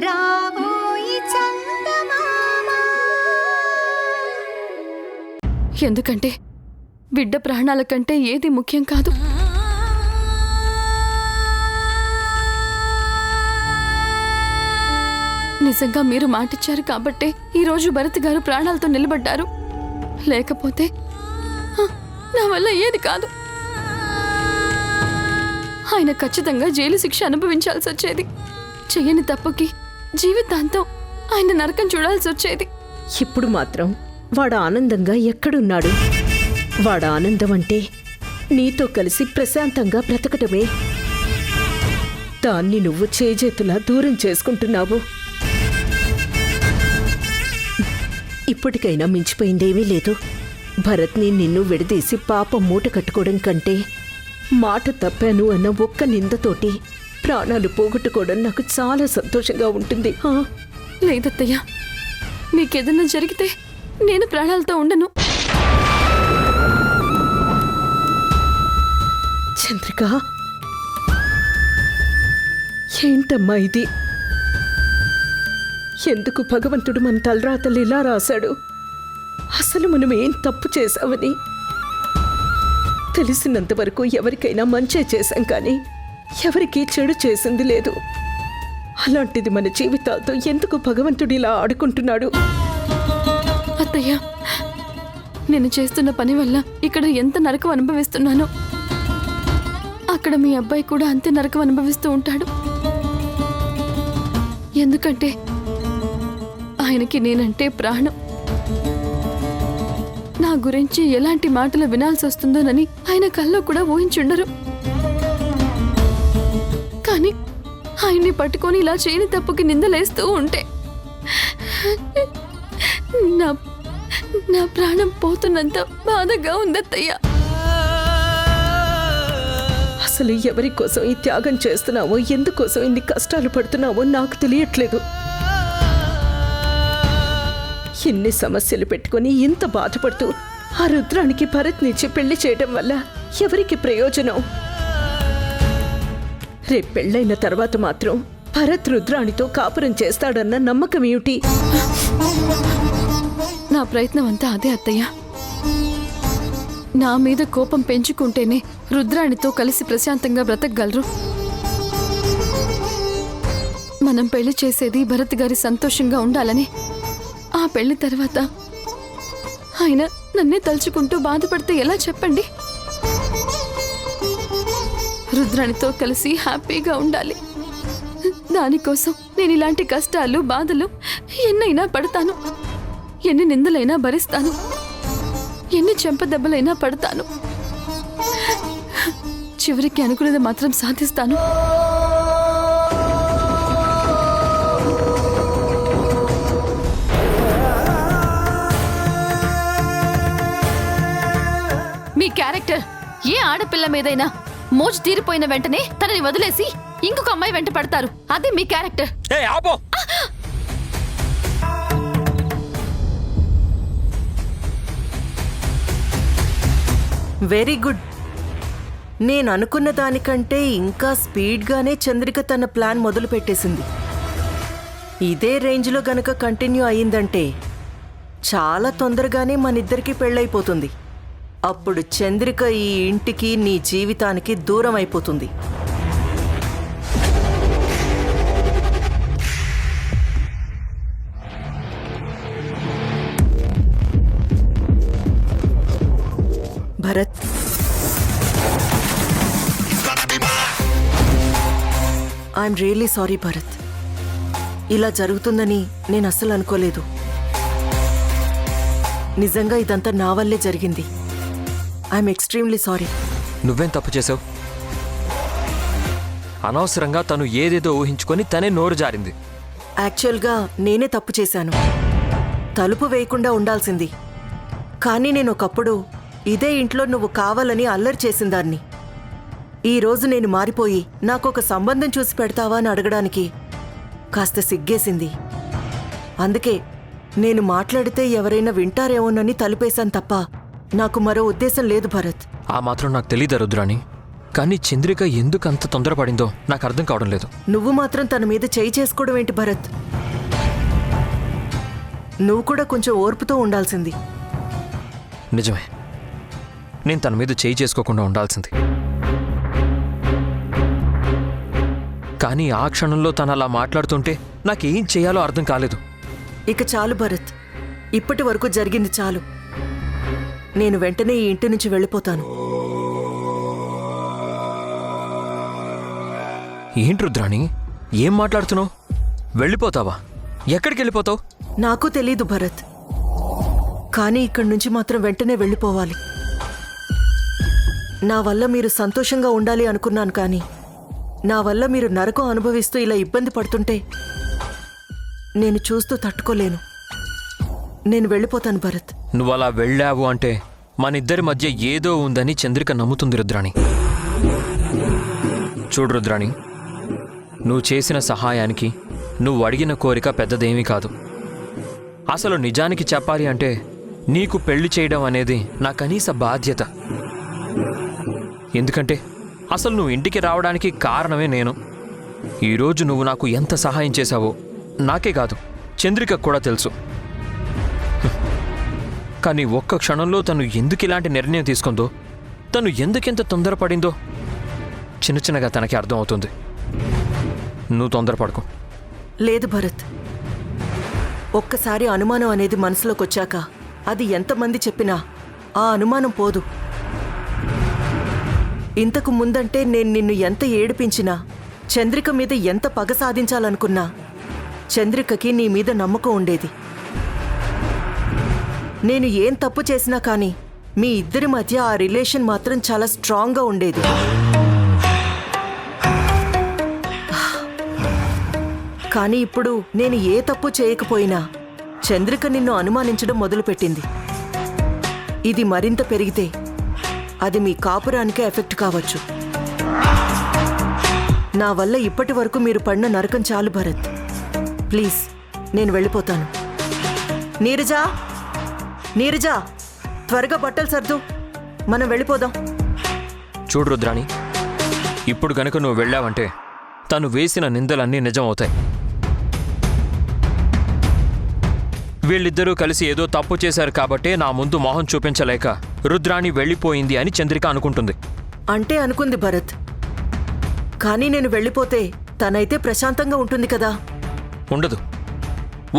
రాబోయి చందమామ. ఎందుకంటే బిడ్డ ప్రాణాల కంటే ఏది ముఖ్యం కాదు. నిజంగా మీరు మాటిచ్చారు కాబట్టే ఈరోజు భరత్ గారు ప్రాణాలతో నిలబడ్డారు. లేకపోతే నా వల్ల ఏది కాదు. ఆయన ఖచ్చితంగా జైలు శిక్ష అనుభవించాల్సి వచ్చేది. చెయ్యని తప్పుకి జీవితాంతం ఆయన నరకం చూడాల్సి వచ్చేది. ఇప్పుడు మాత్రం వాడు ఆనందంగా ఎక్కడున్నాడు? వాడు ఆనందం అంటే నీతో కలిసి ప్రశాంతంగా బ్రతకటమే. దాన్ని నువ్వు చేజేతులా దూరం చేసుకుంటున్నావు. ఇప్పటికైనా మించిపోయిందేమీ లేదు. భరత్ని నిన్ను విడదీసి పాపం మూట కట్టుకోవడం కంటే మాట తప్పాను అన్న ఒక్క నిందతోటి ప్రాణాలు పోగొట్టుకోవడం నాకు చాలా సంతోషంగా ఉంటుంది. లేదత్తయ్య, మీకేదన్నా జరిగితే నేను ప్రాణాలతో ఉండను. చంద్రిక, ఏంటమ్మా ఇది? ఎందుకు భగవంతుడు మన తలరాతలు ఇలా రాశాడు? అసలు మనం ఏం తప్పు చేశామని? తెలిసినంత వరకు ఎవరికైనా మంచే చేశాం, కానీ ఎవరికీ చెడు చేసింది లేదు. అలాంటిది మన జీవితాలతో ఎందుకు భగవంతుడు ఇలా ఆడుకుంటున్నాడు? అత్తయ్య, నేను చేస్తున్న పని వల్ల ఇక్కడ ఎంత నరకం అనుభవిస్తున్నానో అక్కడ మీ అబ్బాయి కూడా అంతే నరకం అనుభవిస్తూ ఉంటాడు. ఎందుకంటే ఆయనకి నేనంటే ప్రాణం. నా గురించి ఎలాంటి మాటలు వినాల్సి వస్తుందోనని ఆయన కల్లో కూడా ఊహించుండరు. కానీ ఆయన్ని పట్టుకొని ఇలా చేయని తప్పుకి నిందలేస్తూ ఉంటే నా ప్రాణం పోతున్నంత బాధగా ఉందత్తయ్య. అసలు ఎవరి కోసం ఈ త్యాగం చేస్తున్నావో, ఎందుకోసం ఇన్ని కష్టాలు పడుతున్నావో నాకు తెలియట్లేదు. ఎన్ని సమస్యలు పెట్టుకుని ఇంత బాధపడుతూ ఆ రుద్రానికి భరత్నిచ్చి పెళ్లి చేయడం వల్ల ఎవరికి ప్రయోజనం? రేపు పెళ్ళైన తర్వాత మాత్రం భరత్ రుద్రాణితో కాపురం చేస్తాడన్న నమ్మకం ఏమిటి? నా ప్రయత్నం అంతా అదే అత్తయ్య. నా మీద కోపం పెంచుకుంటేనే రుద్రాణితో కలిసి ప్రశాంతంగా బ్రతకగలరు. మనం పెళ్లి చేసేది భరత్ గారి సంతోషంగా ఉండాలని. ఆ పెళ్లి తర్వాత ఆయన నన్నే తలుచుకుంటూ బాధపడితే ఎలా చెప్పండి? రుద్రాణితో కలిసి హ్యాపీగా ఉండాలి. దానికోసం నేను ఇలాంటి కష్టాలు, బాధలు ఎన్నైనా పడతాను. ఎన్ని నిందలైనా భరిస్తాను. ఎన్ని చెంపదెబ్బలైనా పడతాను. చివరికి అనుకున్నది మాత్రం సాధిస్తాను. మీ క్యారెక్టర్ ఏ ఆడపిల్ల మీదైనా మోజు తీరిపోయిన వెంటనే తనని వదిలేసి ఇంకొక అమ్మాయి వెంట పడతారు. అదే మీ క్యారెక్టర్. Very good. నేను అనుకున్న దానికంటే ఇంకా స్పీడ్గానే చంద్రిక తన ప్లాన్ మొదలు పెట్టేసింది. ఇదే రేంజ్లో గనక కంటిన్యూ అయ్యిందంటే చాలా తొందరగానే మనిద్దరికీ పెళ్ళైపోతుంది. అప్పుడు చంద్రిక ఈ ఇంటికి, నీ జీవితానికి దూరం అయిపోతుంది. Bharat, I'm really sorry Bharat. ఇలా జరుగుతుందని నేను అస్సలు అనుకోలేదు. నిజంగా ఇదంతా నా వల్లే జరిగింది. I'm extremely sorry. నువ్వేం తప్పు చేసావు? అనవసరంగా తను ఏదేదో ఊహించుకొని తనే నోరు జారింది. యాక్చువల్గా నేనే తప్పు చేశాను. తలుపు వేయకుండా ఉండాల్సింది. కానీ నేను ఒకప్పుడు ఇదే ఇంట్లో నువ్వు కావాలని అల్లరి చేసిందాన్ని. ఈరోజు నేను మారిపోయి నాకొక సంబంధం చూసి పెడతావా అని అడగడానికి కాస్త సిగ్గేసింది. అందుకే నేను మాట్లాడితే ఎవరైనా వింటారేమోనని తలుపేశాను తప్ప నాకు మరో ఉద్దేశం లేదు భరత్. ఆ మాత్రం నాకు తెలీదా రుద్రాణి? కానీ చంద్రిక ఎందుకు అంత తొందరపడిందో నాకు అర్థం కావడం లేదు. నువ్వు మాత్రం తన మీద చేయి చేసుకోవడం ఏంటి భరత్? నువ్వు కూడా కొంచెం ఓర్పుతో ఉండాల్సింది. నిజమే, నేను తన మీద చేయి చేసుకోకుండా ఉండాల్సింది. కానీ ఆ క్షణంలో తను అలా మాట్లాడుతుంటే నాకేం చేయాలో అర్థం కాలేదు. ఇక చాలు భరత్, ఇప్పటి వరకు జరిగింది చాలు. నేను వెంటనే ఈ ఇంటి నుంచి వెళ్ళిపోతాను. ఏంటి రుద్రాణి, ఏం మాట్లాడుతున్నావు? వెళ్ళిపోతావా? ఎక్కడికి వెళ్ళిపోతావు? నాకు తెలీదు భరత్, కానీ ఇక్కడి నుంచి మాత్రం వెంటనే వెళ్ళిపోవాలి. నా వల్ల మీరు సంతోషంగా ఉండాలి అనుకున్నాను, కానీ నా వల్ల మీరు నరకం అనుభవిస్తూ ఇలా ఇబ్బంది పడుతుంటే నేను చూస్తూ తట్టుకోలేను. నేను వెళ్ళిపోతాను భరత్. నువ్వు అలా వెళ్ళావు అంటే మన ఇద్దరి మధ్య ఏదో ఉందని చంద్రిక నమ్ముతుంది రుద్రాణి. చూడు రుద్రాణి, నువ్వు చేసిన సహాయానికి నువ్వు అడిగిన కోరిక పెద్దదేమీ కాదు. అసలు నిజానికి చెప్పాలి అంటే నీకు పెళ్లి చేయడం అనేది నా కనీస బాధ్యత. ఎందుకంటే అసలు నువ్వు ఇంటికి రావడానికి కారణమే నేను. ఈరోజు నువ్వు నాకు ఎంత సహాయం చేశావో నాకే కాదు, చంద్రికకు కూడా తెలుసు. కానీ ఒక్క క్షణంలో తను ఎందుకు ఇలాంటి నిర్ణయం తీసుకుందో, తను ఎందుకెంత తొందరపడిందో చిన్న చిన్నగా తనకి అర్థమవుతుంది. నువ్వు తొందరపడకు. లేదు భరత్, ఒక్కసారి అనుమానం అనేది మనసులోకి వచ్చాక అది ఎంతమంది చెప్పినా ఆ అనుమానం పోదు. ఇంతకు ముందంటే నేను నిన్ను ఎంత ఏడిపించినా, చంద్రిక మీద ఎంత పగ సాధించాలనుకున్నా, చంద్రికకి నీ మీద నమ్మకం ఉండేది. నేను ఏం తప్పు చేసినా కానీ మీ ఇద్దరి మధ్య ఆ రిలేషన్ మాత్రం చాలా స్ట్రాంగ్గా ఉండేది. కానీ ఇప్పుడు నేను ఏ తప్పు చేయకపోయినా చంద్రిక నిన్ను అనుమానించడం మొదలుపెట్టింది. ఇది మరింత పెరిగితే అది మీ కాపురానికే ఎఫెక్ట్ కావచ్చు. నా వల్ల ఇప్పటి వరకు మీరు పడిన నరకం చాలు భరత్. ప్లీజ్, నేను వెళ్ళిపోతాను. నీరజా, నీరజా, త్వరగా బట్టలు సర్దు, మనం వెళ్ళిపోదాం. చూడు రుద్రాణి, ఇప్పుడు గనుక నువ్వు వెళ్ళావంటే తను వేసిన నిందలన్నీ నిజం అవుతాయి. వీళ్ళిద్దరూ కలిసి ఏదో తప్పు చేశారు కాబట్టే నా ముందు మొహం చూపించలేక రుద్రాణి వెళ్ళిపోయింది అని చంద్రిక అనుకుంటుంది. అంటే అనుకుంది భరత్, కానీ నేను వెళ్ళిపోతే తనైతే ప్రశాంతంగా ఉంటుంది కదా. ఉండదు.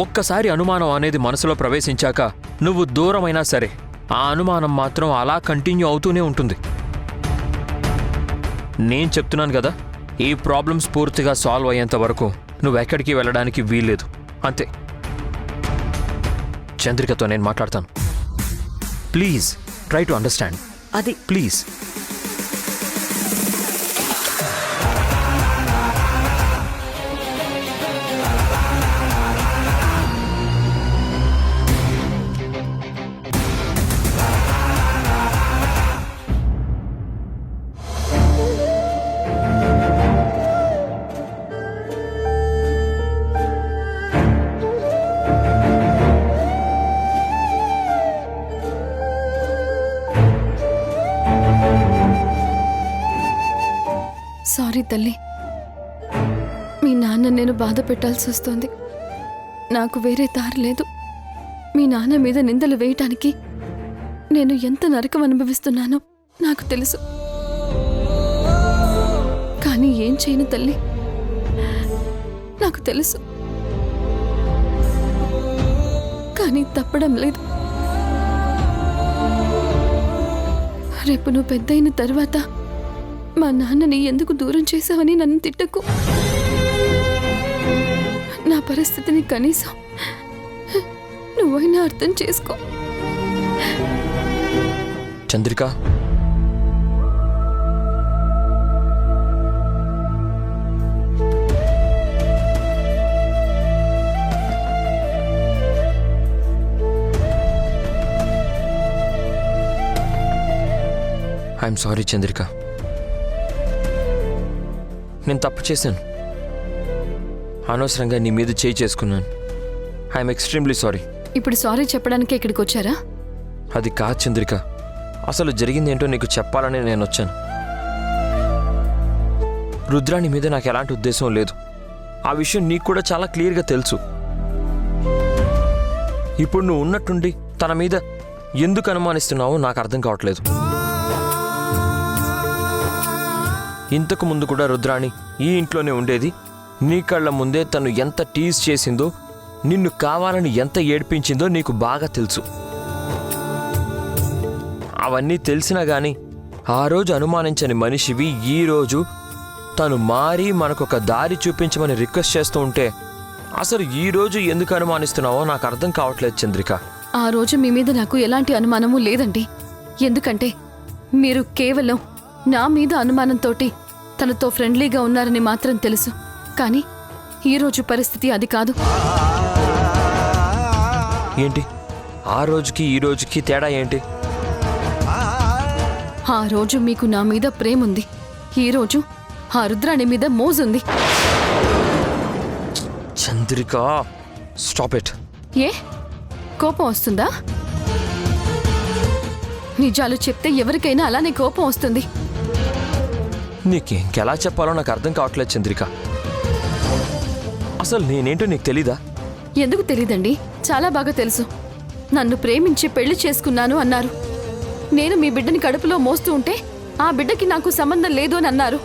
ఒక్కసారి అనుమానం అనేది మనసులో ప్రవేశించాక నువ్వు దూరమైనా సరే ఆ అనుమానం మాత్రం అలా కంటిన్యూ అవుతూనే ఉంటుంది. నేను చెప్తున్నాను కదా, ఈ ప్రాబ్లమ్స్ పూర్తిగా సాల్వ్ అయ్యేంత వరకు నువ్వెక్కడికి వెళ్ళడానికి వీల్లేదు. అంతే. చంద్రికతో నేను మాట్లాడతాను. Please try to understand. అది ప్లీజ్. సారీ తల్లి, మీ నాన్న నేను బాధ పెట్టాల్సి వస్తుంది. నాకు వేరే దారి లేదు. మీ నాన్న మీద నిందలు వేయటానికి నేను ఎంత నరకం అనుభవిస్తున్నానో నాకు తెలుసు. కానీ ఏం చేయను తల్లి, నాకు తెలుసు. కానీ తప్పడం లేదు. రేపు నువ్వు పెద్దయిన తర్వాత మా నాన్నని ఎందుకు దూరం చేశావని నన్ను తిట్టకు. నా పరిస్థితిని కనీసం నువ్వైనా అర్థం చేసుకో. Chandrika, I'm sorry Chandrika. నేను తప్పు చేశాను. అనవసరంగా నీ మీద చేయి చేసుకున్నాను. I'm extremely sorry. ఇప్పుడు సారీ చెప్పడానికే ఇక్కడికి వచ్చారా? అది కాదు చంద్రిక, అసలు జరిగింది ఏంటో నీకు చెప్పాలని నేను వచ్చాను. రుద్రాణి మీద నాకు ఎలాంటి ఉద్దేశం లేదు. ఆ విషయం నీకు కూడా చాలా క్లియర్గా తెలుసు. ఇప్పుడు నువ్వు ఉన్నట్టుండి తన మీద ఎందుకు అనుమానిస్తున్నావో నాకు అర్థం కావట్లేదు. ఇంతకు ముందు కూడా రుద్రాణి ఈ ఇంట్లోనే ఉండేది. నీ కళ్ళ ముందే తను ఎంత టీజ్ చేసిందో, నిన్ను కావాలని ఎంత ఏడ్పించిందో నీకు బాగా తెలుసు. అవన్నీ తెలిసినా గాని ఆ రోజు అనుమానించని మనిషివి ఈరోజు తను మారి మనకొక దారి చూపించమని రిక్వెస్ట్ చేస్తూ ఉంటే అసలు ఈరోజు ఎందుకు అనుమానిస్తున్నావో నాకు అర్థం కావట్లేదు చంద్రిక. ఆ రోజు మీ మీద నాకు ఎలాంటి అనుమానము లేదండి. ఎందుకంటే మీరు కేవలం నా మీద అనుమానంతోటి తనతో ఫ్రెండ్లీగా ఉన్నారని మాత్రం తెలుసు. కానీ ఈరోజు పరిస్థితి అది కాదు. ఏంటి ఆ రోజుకి ఈ రోజుకి తేడా ఏంటి? ఆ రోజు మీకు నా మీద ప్రేమ ఉంది, ఈరోజు ఆ రుద్రాణి మీద మోజుంది. Chandrika, stop it. ఏ కోపం వస్తుందా? నిజాలు చెప్తే ఎవరికైనా అలానే కోపం వస్తుంది. నీకెలా చెప్పాలో నాకు అర్థం కావట్లేదు చంద్రిక. అసలు నేనేంటో నీకు తెలీదా? ఎందుకు తెలీదండి, చాలా బాగా తెలుసు. నన్ను ప్రేమించి పెళ్లి చేసుకున్నాను అన్నారు. నేను మీ బిడ్డని కడుపులో మోస్తూ ఉంటే ఆ బిడ్డకి నాకు సంబంధం లేదు అని అన్నారు.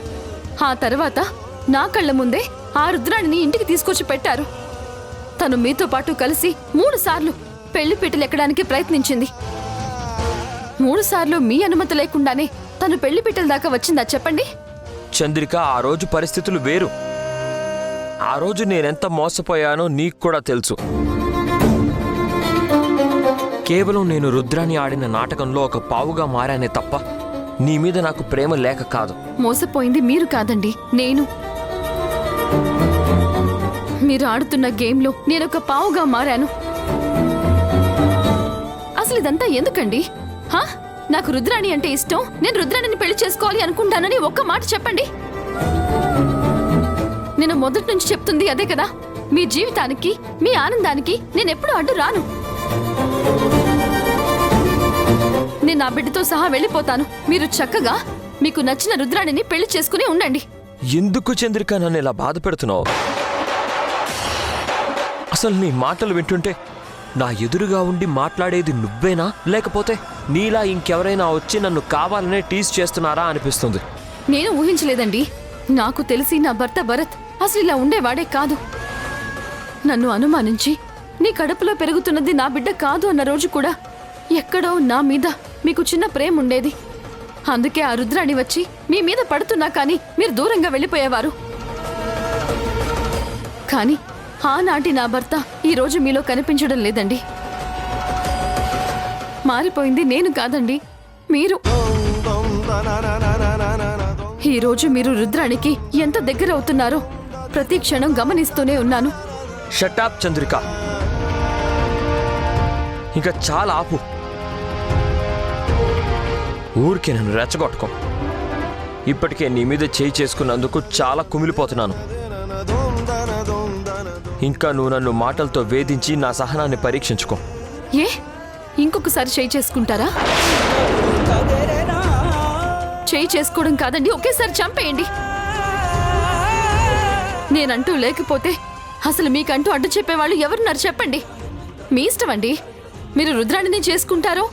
ఆ తర్వాత నా కళ్ళ ముందే ఆ రుద్రాణిని ఇంటికి తీసుకొచ్చి పెట్టారు. తను మీతో పాటు కలిసి 3 సార్లు పెళ్లి పీటలు ఎక్కడానికి ప్రయత్నించింది. 3 సార్లు మీ అనుమతి లేకుండానే తను పెళ్లి పీటల దాకా వచ్చిందా చెప్పండి? చంద్రిక, ఆ రోజు పరిస్థితులు వేరు. ఆ రోజు నేనెంత మోసపోయానో నీకు కూడా తెలుసు. కేవలం నేను రుద్రాని ఆడిన నాటకంలో ఒక పావుగా మారానే తప్ప నీ మీద నాకు ప్రేమ లేక కాదు. మోసపోయింది మీరు కాదండి, నేను. మీరు ఆడుతున్న గేమ్లో నేనొక పావుగా మారాను. అసలు ఇదంతా ఎందుకండి? హా? నాకు రుద్రాణి అంటే ఇష్టం, నేను రుద్రాణిని పెళ్లి చేసుకోవాలి అనుకుంటానని ఒక్క మాట చెప్పండి. నేను మొదటి నుంచి చెప్తుంది అదే కదా. మీ జీవితానికి, మీ ఆనందానికి నేనెప్పుడు అడ్డు రాను. నేను నా బిడ్డతో సహా వెళ్ళిపోతాను. మీరు చక్కగా మీకు నచ్చిన రుద్రాణిని పెళ్లి చేసుకుని ఉండండి. ఎందుకు చంద్రిక నన్ను ఇలా బాధ పెడుతున్నావు? అసలు నీ మాటలు వింటుంటే నా ఎదురుగా ఉండి మాట్లాడేది నువ్వేనా, లేకపోతే నీలా ఇంకెవరైనా వచ్చి నన్ను కావాలనే టీజ్ చేస్తున్నారా అనిపిస్తుంది. నేను ఊహించలేదండి. నాకు తెలిసి నా భర్త భరత్ అసలు ఇలా ఉండేవాడే కాదు. నన్ను అనుమానించి నీ కడుపులో పెరుగుతున్నది నా బిడ్డ కాదు అన్న రోజు కూడా ఎక్కడో నా మీద మీకు చిన్న ప్రేమ ఉండేది. అందుకే ఆ రుద్రాణి వచ్చి మీ మీద పడుతున్నా కానీ మీరు దూరంగా వెళ్ళిపోయేవారు. కానీ ఆనాటి నా భర్త ఈరోజు మీలో కనిపించడం లేదండి. మారిపోయింది నేను కాదండి, మీరు. ఈరోజు మీరు రుద్రానికి ఎంత దగ్గర అవుతున్నారో ప్రతి క్షణం గమనిస్తూనే ఉన్నాను. షటాప్ చంద్రిక, ఇంకా చాలా ఆపు. ఊరికే నన్ను రెచ్చగొట్టుకో. ఇప్పటికే నీ మీద చేయి చేసుకున్నందుకు చాలా కుమిలిపోతున్నాను. ఇంకా నువ్వు నన్ను మాటలతో వేధించి నా సహనాన్ని పరీక్షించుకో. ఏ ఇంకొకసారి చేయి చేసుకుంటారా? చేయి చేసుకోవడం కాదండి, ఒకేసారి చంపేయండి. నేనంటూ లేకపోతే అసలు మీకంటూ అడ్డు చెప్పేవాళ్ళు ఎవరున్నారు చెప్పండి? మీ ఇష్టం అండి. మీరు రుద్రాణిని చేసుకుంటారో,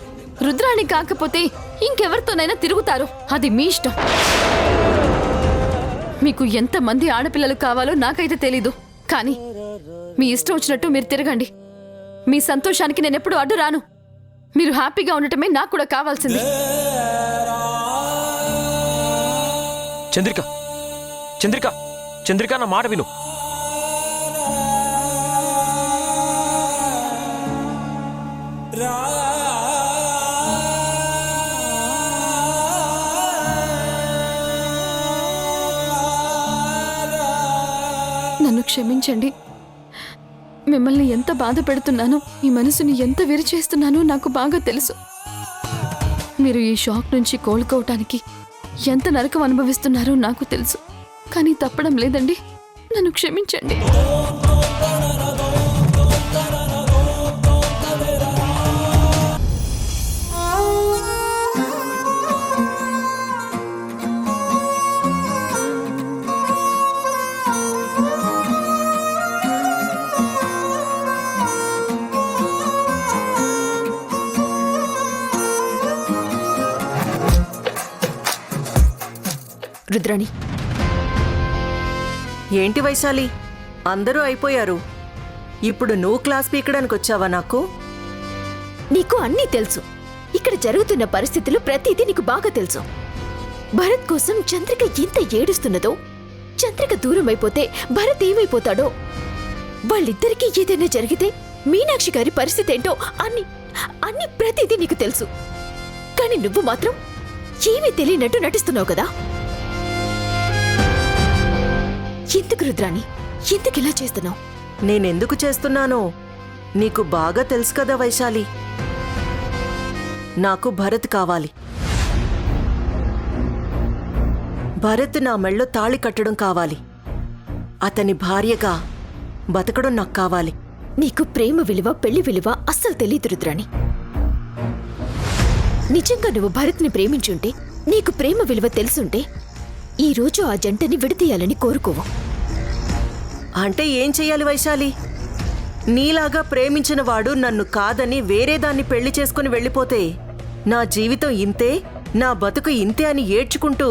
రుద్రాణి కాకపోతే ఇంకెవరితోనైనా తిరుగుతారో, అది మీ ఇష్టం. మీకు ఎంతమంది ఆడపిల్లలు కావాలో నాకైతే తెలీదు. కానీ మీ ఇష్టం వచ్చినట్టు మీరు తిరగండి. మీ సంతోషానికి నేనెప్పుడు అడ్డు రాను. మీరు హ్యాపీగా ఉండటమే నాకు కూడా కావాల్సింది. చంద్రిక, చంద్రిక, చంద్రిక, నా మాట విను. నన్ను క్షమించండి. మిమ్మల్ని ఎంత బాధ పెడుతున్నానో, ఈ మనసుని ఎంత విరిచేస్తున్నానో నాకు బాగా తెలుసు. మీరు ఈ షాక్ నుంచి కోలుకోవటానికి ఎంత నరకం అనుభవిస్తున్నారో నాకు తెలుసు. కానీ తప్పడం లేదండి, నన్ను క్షమించండి. రుద్రాణి. ఏంటి వైశాలి, అందరూ అయిపోయారు, ఇప్పుడు నువ్వు క్లాస్ పీకడానికి వచ్చావా? నాకు నీకు అన్నీ తెలుసు. ఇక్కడ జరుగుతున్న పరిస్థితులు ప్రతిదీ నీకు బాగా తెలుసు. భరత్ కోసం చంద్రిక ఎంత ఏడుస్తున్నదో, చంద్రిక దూరం అయిపోతే భరత్ ఏమైపోతాడో, వాళ్ళిద్దరికీ ఏదైనా జరిగితే మీనాక్షి గారి పరిస్థితి ఏంటో అన్ని ప్రతిదీ నీకు తెలుసు. కానీ నువ్వు మాత్రం ఏమీ తెలియనట్టు నటిస్తున్నావు కదా. ఎందుకు రుద్రాణి, ఎందుకు ఇలా చేస్తున్నావు? నేనెందుకు చేస్తున్నానో నీకు బాగా తెలుసు కదా వైశాలి. నాకు భరత్ కావాలి. భరత్ నా మెళ్ళో తాళి కట్టడం కావాలి. అతని భార్యగా బతకడం నాకు కావాలి. నీకు ప్రేమ విలువ, పెళ్లి విలువ అస్సలు తెలియదు రుద్రాణి. నిజంగా నువ్వు భరత్ని ప్రేమించుంటే, నీకు ప్రేమ విలువ తెలుసుంటే, ఈరోజు ఆ జంటని విడతీయాలని కోరుకోవు. అంటే ఏం చెయ్యాలి వైశాలి? నీలాగా ప్రేమించిన వాడు నన్ను కాదని వేరే దాన్ని పెళ్లి చేసుకుని వెళ్ళిపోతే నా జీవితం ఇంతే, నా బతుకు ఇంతే అని ఏడ్చుకుంటూ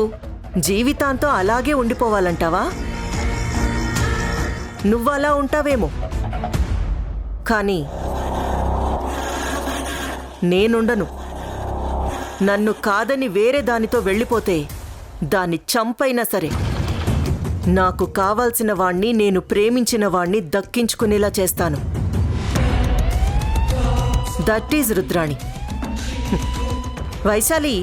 జీవితాంతం అలాగే ఉండిపోవాలంటావా? నువ్వలా ఉంటావేమో, కానీ నేనుండను. నన్ను కాదని వేరే దానితో వెళ్ళిపోతే దాన్ని చంపైనా సరే నాకు కావాల్సిన వాణ్ణి, నేను ప్రేమించిన వాణ్ణి దక్కించుకునేలా చేస్తాను. That is Rudrani. వైశాలి,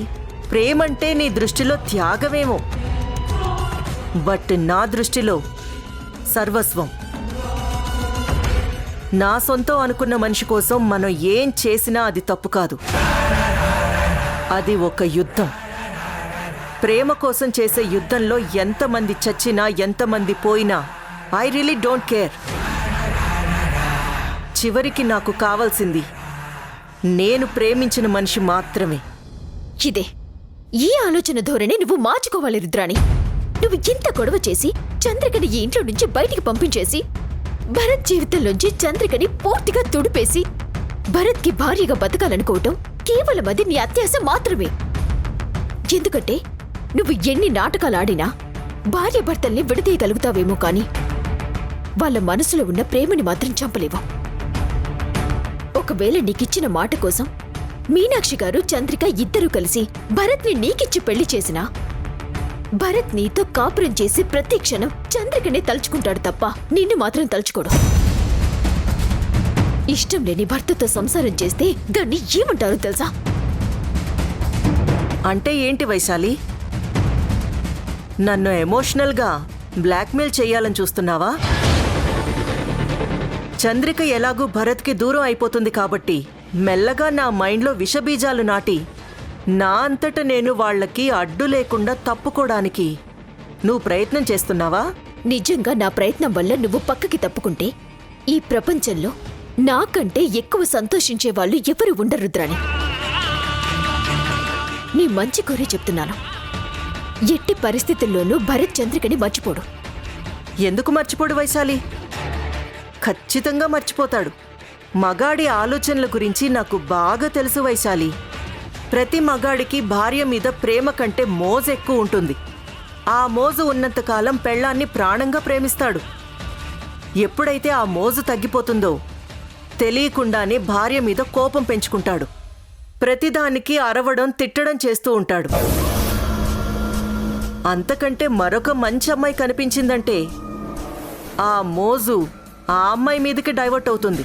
ప్రేమంటే నీ దృష్టిలో త్యాగమేమో, బట్ నా దృష్టిలో సర్వస్వం. నా సొంతం అనుకున్న మనిషి కోసం మనం ఏం చేసినా అది తప్పు కాదు. అది ఒక యుద్ధం. ప్రేమ కోసం చేసే యుద్ధంలో ఎంతమంది చచ్చినా, ఎంతమంది పోయినా ఐ రియలీ డోంట్ కేర్. చివరికి నాకు కావాల్సింది నేను ప్రేమించిన మనిషి మాత్రమే. ఇదే ఈ ఆలోచన ధోరణి నువ్వు మార్చుకోవాలి రుద్రాణి. నువ్వు ఇంత గొడవ చేసి చంద్రికని ఈ ఇంట్లో నుంచి బయటికి పంపించేసి, భరత్ జీవితంలోంచి చంద్రికని పూర్తిగా తుడిపేసి భరత్కి భార్యగా బతకాలనుకోవటం కేవలం అది నీ అత్యాశ మాత్రమే. ఎందుకంటే నువ్వు ఎన్ని నాటకాలు ఆడినా భార్య భర్తల్ని విడదీయగలుగుతావేమో కానీ వాళ్ళ మనసులో ఉన్న ప్రేమని మాత్రం చంపలేవు. ఒకవేళ నీకిచ్చిన మాట కోసం మీనాక్షి గారు, చంద్రిక ఇద్దరూ కలిసి భరత్ని నీకిచ్చి పెళ్లి చేసినా, భరత్ నీతో కాపురం చేసి ప్రతి క్షణం చంద్రికనే తలుచుకుంటాడు తప్ప నిన్ను మాత్రం తలుచుకోడు. ఇష్టం లేని భర్తతో సంసారం చేస్తే దాన్ని ఏమంటారు తెలుసా? అంటే ఏంటి వైశాలి? నన్ను ఎమోషనల్గా బ్లాక్మెయిల్ చెయ్యాలని చూస్తున్నావా? చంద్రిక ఎలాగూ భరత్కి దూరం అయిపోతుంది కాబట్టి మెల్లగా నా మైండ్లో విషబీజాలు నాటి నా అంతట నేను వాళ్లకి అడ్డు లేకుండా తప్పుకోవడానికి నువ్వు ప్రయత్నం చేస్తున్నావా? నిజంగా నా ప్రయత్నం వల్ల నువ్వు పక్కకి తప్పుకుంటే ఈ ప్రపంచంలో నాకంటే ఎక్కువ సంతోషించే వాళ్ళు ఎవరు ఉండరు రుద్రాణి. నీ మంచి కోరే చెప్తున్నాను. ఎట్టి పరిస్థితుల్లోనూ భరత్ చంద్రికని మర్చిపోడు. ఎందుకు మర్చిపోడు వైశాలి? ఖచ్చితంగా మర్చిపోతాడు. మగాడి ఆలోచనల గురించి నాకు బాగా తెలుసు వైశాలి. ప్రతి మగాడికి భార్య మీద ప్రేమ కంటే మోజు ఎక్కువ ఉంటుంది. ఆ మోజు ఉన్నంతకాలం పెళ్ళాన్ని ప్రాణంగా ప్రేమిస్తాడు. ఎప్పుడైతే ఆ మోజు తగ్గిపోతుందో తెలియకుండానే భార్య మీద కోపం పెంచుకుంటాడు. ప్రతిదానికి అరవడం, తిట్టడం చేస్తూ ఉంటాడు. అంతకంటే మరొక మంచి అమ్మాయి కనిపించిందంటే ఆ మోజు ఆ అమ్మాయి మీదకి డైవర్ట్ అవుతుంది.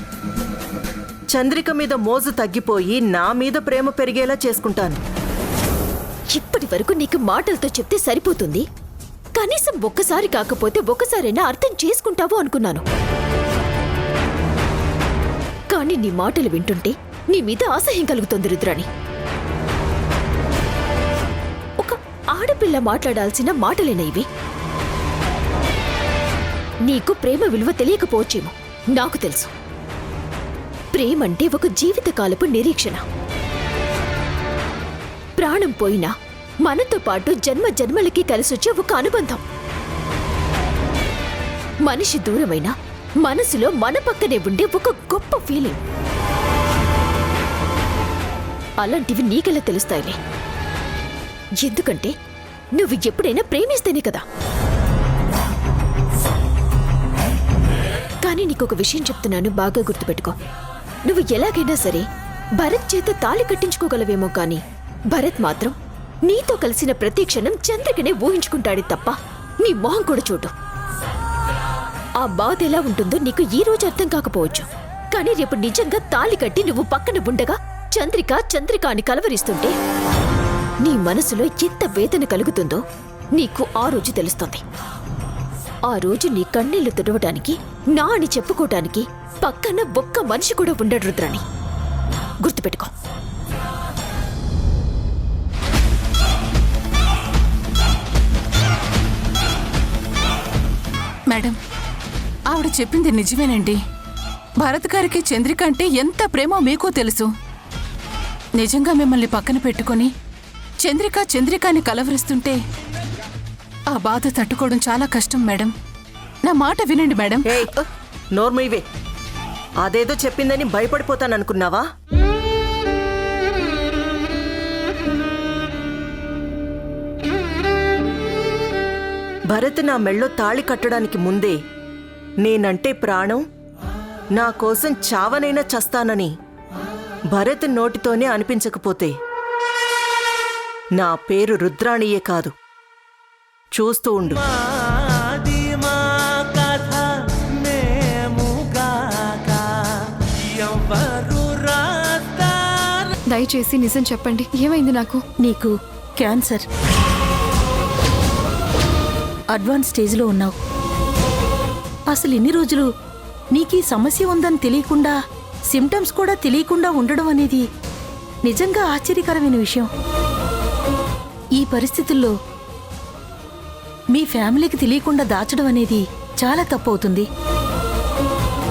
చంద్రిక మీద మోజు తగ్గిపోయి నా మీద ప్రేమ పెరిగేలా చేసుకుంటాను. ఇప్పటి వరకు నీకు మాటలతో చెప్తే సరిపోతుంది, కనీసం ఒక్కసారి కాకపోతే ఒక్కసారైనా అర్థం చేసుకుంటావు అనుకున్నాను. కానీ నీ మాటలు వింటుంటే నీ మీద అసహ్యం కలుగుతుంది రుద్రాణి. ఒక ఆడపిల్ల మాట్లాడాల్సిన మాటలేనా ఇవి? నీకు ప్రేమ విలువ తెలియకపోవచ్చేమో, నాకు తెలుసు. ప్రేమంటే ఒక జీవితకాలపు నిరీక్షణ. ప్రాణం పోయినా మనతో పాటు జన్మ జన్మలకి కలిసొచ్చే ఒక అనుబంధం. మనిషి దూరమైనా మనసులో మన పక్కనే ఉండే ఒక గొప్ప ఫీలింగ్. అలాంటివి నీకెలా తెలుస్తాయిలే? ఎందుకంటే నువ్వు ఎప్పుడైనా ప్రేమిస్తేనే కదా. కానీ నీకొక విషయం చెప్తున్నాను, బాగా గుర్తుపెట్టుకో. నువ్వు ఎలాగైనా సరే భరత్ చేత తాళి కట్టించుకోగలవేమో కానీ భరత్ మాత్రం నీతో కలిసిన ప్రతి క్షణం చంద్రికనే ఊహించుకుంటాడే తప్ప నీ మొహం కూడా చూడు. ఆ బాధ ఎలా ఉంటుందో నీకు ఈ రోజు అర్థం కాకపోవచ్చు, కానీ రేపు నిజంగా తాళి కట్టి నువ్వు పక్కన ఉండగా చంద్రిక చంద్రిక అని కలవరిస్తుంటే నీ మనసులో ఎంత వేదన కలుగుతుందో నీకు ఆ రోజు తెలుస్తుంది. ఆ రోజు నీ కన్నీళ్లు తుడవటానికి, నా అని చెప్పుకోవటానికి పక్కన ఒక్క మనిషి కూడా ఉండడు రుద్రాణి. గుర్తుపెట్టుకో. మేడం, ఆవిడ చెప్పింది నిజమేనండి. భరత్ గారికి చంద్రిక అంటే ఎంత ప్రేమో మీకూ తెలుసు. నిజంగా మిమ్మల్ని పక్కన పెట్టుకొని చంద్రిక చంద్రికాని కలవరిస్తుంటే ఆ బాధ తట్టుకోవడం చాలా కష్టం మేడం. నా మాట వినండి మేడం. ఏయ్, నోర్మైవే. అదేదో చెప్పిందని భయపడిపోతాననుకున్నావా? భరత్ నా మెళ్ళో తాళి కట్టడానికి ముందే నేనంటే ప్రాణం, నా కోసం చావనైనా చస్తానని భరత్ నోటితోనే అనిపించకపోతే నా పేరు రుద్రాణియే కాదు. చూస్తూ ఉండు. దయచేసి నిజం చెప్పండి, ఏమైంది నాకు? నీకు క్యాన్సర్ అడ్వాన్స్ స్టేజ్లో ఉన్నావు. అసలు ఇన్ని రోజులు నీకీ సమస్య ఉందని తెలియకుండా, సిమ్టమ్స్ కూడా తెలియకుండా ఉండడం అనేది నిజంగా ఆశ్చర్యకరమైన విషయం. ఈ పరిస్థితుల్లో మీ ఫ్యామిలీకి తెలియకుండా దాచడం అనేది చాలా తప్పవుతుంది.